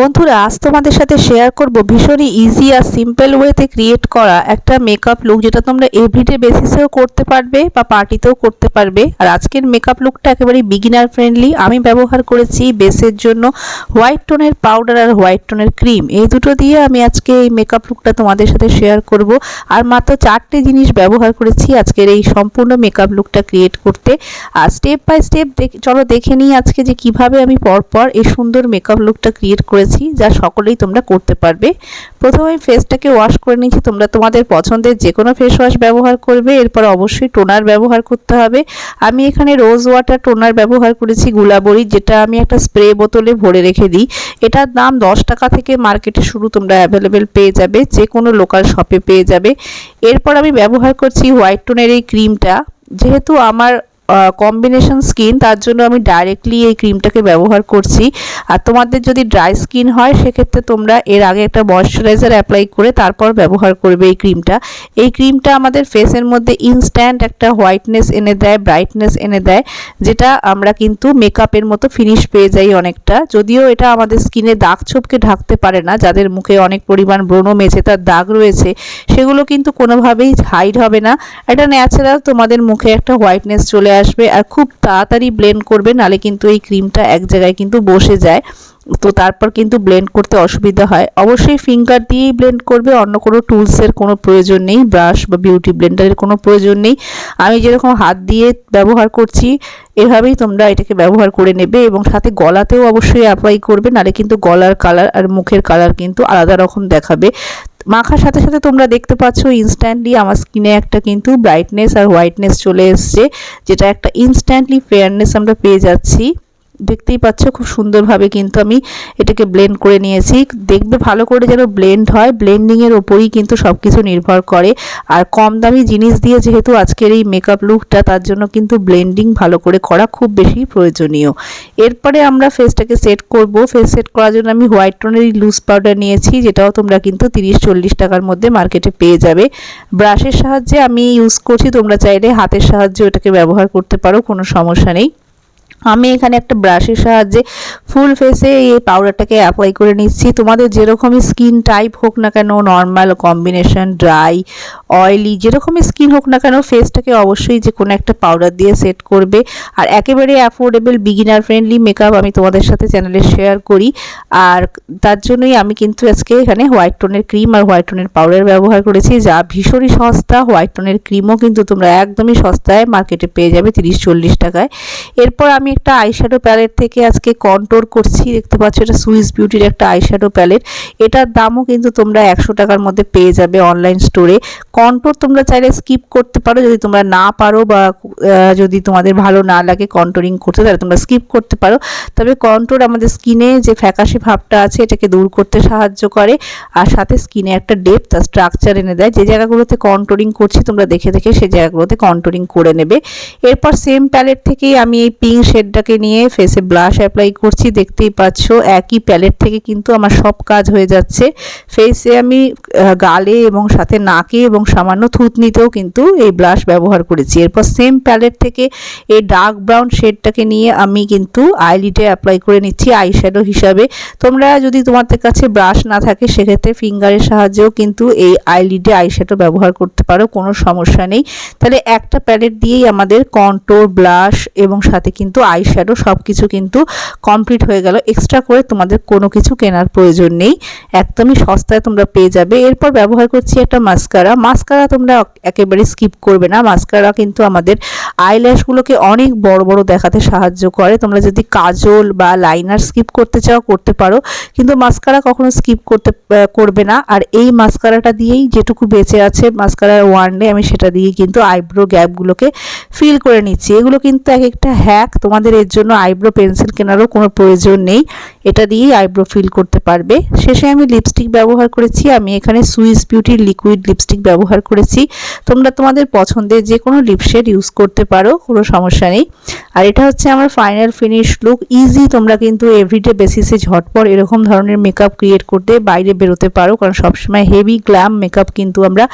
বন্ধুরা আজ তোমাদের সাথে শেয়ার করব ভীষণই ইজি আর সিম্পল ওয়েতে ক্রিয়েট করা একটা মেকআপ লুক, যেটা তোমরা এভরিডে বেসিসেও করতে পারবে বা পার্টিতেও করতে পারবে। আর আজকের মেকআপ লুকটা একেবারে বিগিনার ফ্রেন্ডলি। আমি ব্যবহার করেছি বেসের জন্য হোয়াইট টোনের পাউডার আর হোয়াইট টোনের ক্রিম, এই দুটো দিয়ে আমি আজকে এই মেকআপ লুকটা তোমাদের সাথে শেয়ার করব। আর মাত্র 4টে জিনিস ব্যবহার করেছি আজকের এই সম্পূর্ণ মেকআপ লুকটা ক্রিয়েট করতে। আর স্টেপ বাই স্টেপ চলো দেখে নিই আজকে যে কিভাবে আমি পরপর এই সুন্দর মেকআপ লুকটা ক্রিয়েট করেছি, যা সকলেই তোমরা করতে পারবে। প্রথমে ফেসটাকে ওয়াশ করে নিয়েছি। তোমরা তোমাদের পছন্দের যে কোনো ফেস ওয়াশ ব্যবহার করবে। এরপর অবশ্যই টোনার ব্যবহার করতে হবে। আমি এখানে রোজ ওয়াটার টোনার ব্যবহার করেছি গুলাবরি, যেটা আমি একটা স্প্রে বোতলে ভরে রেখে দিই। এটার দাম 10 টাকা থেকে মার্কেটে শুরু তোমরা অ্যাভেলেবেল পেয়ে যাবে, যে কোনো লোকাল শপে পেয়ে যাবে। এরপর আমি ব্যবহার করছি হোয়াইট টোনের এই ক্রিমটা। যেহেতু আমার কম্বিনেশন স্কিন, তার জন্য আমি ডাইরেক্টলি এই ক্রিমটাকে ব্যবহার করছি। আর তোমাদের যদি ড্রাই স্কিন হয় সেক্ষেত্রে তোমরা এর আগে একটা ময়শ্চারাইজার অ্যাপ্লাই করে তারপর ব্যবহার করবে এই ক্রিমটা। এই ক্রিমটা আমাদের ফেসের মধ্যে ইনস্ট্যান্ট একটা হোয়াইটনেস এনে দেয়, ব্রাইটনেস এনে দেয়, যেটা আমরা কিন্তু মেকআপের মতো ফিনিশ পেয়ে যাই অনেকটা। যদিও এটা আমাদের স্কিনে দাগ ছোপকে ঢাকতে পারে না, যাদের মুখে অনেক পরিমাণ ব্রণ মেঝেতার দাগ রয়েছে সেগুলো কিন্তু কোনোভাবেই হাইড হবে না। এটা ন্যাচারাল তোমাদের মুখে একটা হোয়াইটনেস চলে আসবে। আর খুব তাড়াতাড়ি ব্লেন্ড করবে, নালে কিন্তু এই ক্রিমটা এক জায়গায় কিন্তু বসে যায়, তো তারপর কিন্তু ব্লেন্ড করতে অসুবিধা হয়। অবশ্যই ফিঙ্গার দিয়েই ব্লেন্ড করবে, অন্য কোনো টুলসের কোনো প্রয়োজন নেই, ব্রাশ বা বিউটি ব্লেন্ডারের কোনো প্রয়োজন নেই। আমি যেরকম হাত দিয়ে ব্যবহার করছি এভাবেই তোমরা এটাকে ব্যবহার করে নেবে। এবং সাথে গলাতেও অবশ্যই অ্যাপ্লাই করবে, নালে কিন্তু গলার কালার আর মুখের কালার কিন্তু আলাদা রকম দেখাবে। মাখার সাথে সাথে তোমরা দেখতে পাচ্ছ ইনস্ট্যান্টলি আমার স্কিনে একটা কিন্তু ব্রাইটনেস আর হোয়াইটনেস চলে এসছে, যেটা একটা ইনস্ট্যান্টলি ফেয়ারনেস আমরা পেয়ে যাচ্ছি। দেখতেই পাচ্ছ খুব সুন্দরভাবে কিন্তু আমি এটাকে ব্লেন্ড করে নিয়েছি। দেখবে ভালো করে যেন ব্লেন্ড হয়, ব্লেন্ডিংয়ের ওপরই কিন্তু সব কিছু নির্ভর করে। আর কম দামি জিনিস দিয়ে যেহেতু আজকের এই মেকআপ লুকটা, তার জন্য কিন্তু ব্লেন্ডিং ভালো করে করা খুব বেশি প্রয়োজনীয়। এরপরে আমরা ফেসটাকে সেট করব। ফেস সেট করার জন্য আমি হোয়াইট টোনের লুজ পাউডার নিয়েছি, যেটাও তোমরা কিন্তু 30-40 টাকার মধ্যে মার্কেটে পেয়ে যাবে। ব্রাশের সাহায্যে আমি ইউজ করছি, তোমরা চাইলে হাতের সাহায্যে এটাকে ব্যবহার করতে পারো, কোনো সমস্যা নেই। আমি এখানে একটা ব্রাশের সাহায্যে ফুল ফেসে এই পাউডারটাকে অ্যাপ্লাই করে নিচ্ছি। তোমাদের যেরকমই স্কিন টাইপ হোক না কেন, নর্মাল, কম্বিনেশন, ড্রাই, অয়েলি, যেরকমই স্কিন হোক না কেন, ফেসটাকে অবশ্যই যে কোনো একটা পাউডার দিয়ে সেট করবে। আর একেবারে অ্যাফোর্ডেবল বিগিনার ফ্রেন্ডলি মেকআপ আমি তোমাদের সাথে চ্যানেলে শেয়ার করি। আর তার জন্যই আমি কিন্তু আজকে এখানে হোয়াইট টোনের ক্রিম আর হোয়াইট টোনের পাউডার ব্যবহার করেছি, যা ভীষণই সস্তা। হোয়াইট টোনের ক্রিমও কিন্তু তোমরা একদমই সস্তায় মার্কেটে পেয়ে যাবে 30-40 টাকায়। এরপর আমি একটা আইশ্যাডো প্যালেট থেকে আজকে কন্ট্রোর করছি। দেখতে পাচ্ছ এটা সুইস বিউটির একটা আইশ্যাডো প্যালেট। এটার দামও কিন্তু তোমরা 100 টাকার মধ্যে পেয়ে যাবে অনলাইন স্টোরে। কন্ট্রোর তোমরা চাইলে স্কিপ করতে পারো, যদি তোমরা না পারো বা যদি তোমাদের ভালো না লাগে কন্ট্রোরিং করতে, তাহলে তোমরা স্কিপ করতে পারো। তবে কন্ট্রোর আমাদের স্কিনে যে ফ্যাকাশে ভাবটা আছে এটাকে দূর করতে সাহায্য করে, আর সাথে স্কিনে একটা ডেপথ আর স্ট্রাকচার এনে দেয়। যে জায়গাগুলোতে কন্ট্রোরিং করছি তোমরা দেখে দেখে সেই জায়গাগুলোতে কন্ট্রোরিং করে নেবে। এরপর সেম প্যালেট থেকেই আমি এই পিঙ্ক শেডটাকে নিয়ে ফেসে ব্লাশ অ্যাপ্লাই করছি। দেখতেই পাচ্ছ একই প্যালেট থেকে কিন্তু আমার সব কাজ হয়ে যাচ্ছে। ফেসে আমি গালে এবং সাথে নাকে এবং সামান্য থুতনিতেও কিন্তু এই ব্লাশ ব্যবহার করেছি। এরপর সেম প্যালেট থেকে এই ডার্ক ব্রাউন শেডটাকে নিয়ে আমি কিন্তু আইলিডে অ্যাপ্লাই করে নিচ্ছি আইশ্যাডো হিসাবে। তোমরা যদি তোমাদের কাছে ব্রাশ না থাকে সেক্ষেত্রে ফিঙ্গারের সাহায্যেও কিন্তু এই আইলিডে আইশ্যাডো ব্যবহার করতে পারো, কোনো সমস্যা নেই। তাহলে একটা প্যালেট দিয়েই আমাদের কন্ট্রোর, ব্লাশ এবং সাথে কিন্তু আইশ্যাডো সব কিছু কিন্তু কমপ্লিট হয়ে গেল। এক্সট্রা করে তোমাদের কোনো কিছু কেনার প্রয়োজন নেই, একদমই সস্তায় তোমরা পেয়ে যাবে। এরপর ব্যবহার করছি একটা মাস্কারা। মাস্কারা তোমরা একেবারে স্কিপ করবে না। মাস্কারা কিন্তু আমাদের আইল্যাশগুলোকে অনেক বড় বড় দেখাতে সাহায্য করে। তোমরা যদি কাজল বা লাইনার স্কিপ করতে চাও করতে পারো, কিন্তু মাস্কারা কখনো স্কিপ করবে না। আর এই মাস্কারাটা দিয়েই যেটুকু বেঁচে আছে মাস্কারার ওয়ান্ডে, আমি সেটা দিয়ে কিন্তু আইব্রো গ্যাপগুলোকে ফিল করে নিচ্ছি। এগুলো কিন্তু এক একটা হ্যাক, তোমাদের এর জন্য আইব্রো পেন্সিল কেনারও কোনো প্রয়োজন নেই, এটা দিয়েই আইব্রো ফিল করতে পারবে। শেষে আমি লিপস্টিক ব্যবহার করেছি। আমি এখানে সুইস বিউটির লিকুইড লিপস্টিক ব্যবহার করেছি। তোমরা তোমাদের পছন্দের যে কোনো লিপ শেড ইউজ করতে পারো, কোনো সমস্যা নেই। আর এটা হচ্ছে আমার ফাইনাল ফিনিশ লুক। ইজি, তোমরা কিন্তু এভরিডে বেসিসে ঝটপট এরকম ধরনের মেকআপ ক্রিয়েট করতে বাইরে বেরোতে পারো, কারণ সবসময় হেভি গ্ল্যাম মেকআপ কিন্তু আমরা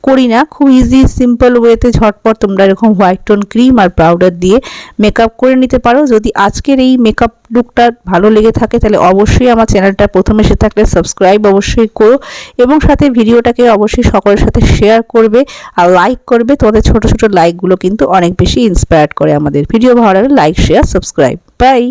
করি না। খুব ইজি সিম্পল ওয়েতে ঝটপট তোমরা এরকম হোয়াইট টোন ক্রিম আর পাউডার দিয়ে মেকআপ করে নিতে নিতে পারো। যদি আজকের এই মেকআপ লুকটা ভালো লেগে থাকে তাহলে অবশ্যই আমার চ্যানেলটা প্রথমে এসে থাকলে সাবস্ক্রাইব অবশ্যই করো এবং সাথে ভিডিওটাকে অবশ্যই সকলের সাথে শেয়ার করবে আর লাইক করবে। তোমাদের ছোট ছোট লাইকগুলো কিন্তু অনেক বেশি ইন্সপায়ার করে আমাদের। ভিডিও ভালো লাগলে লাইক শেয়ার সাবস্ক্রাইব। বাই।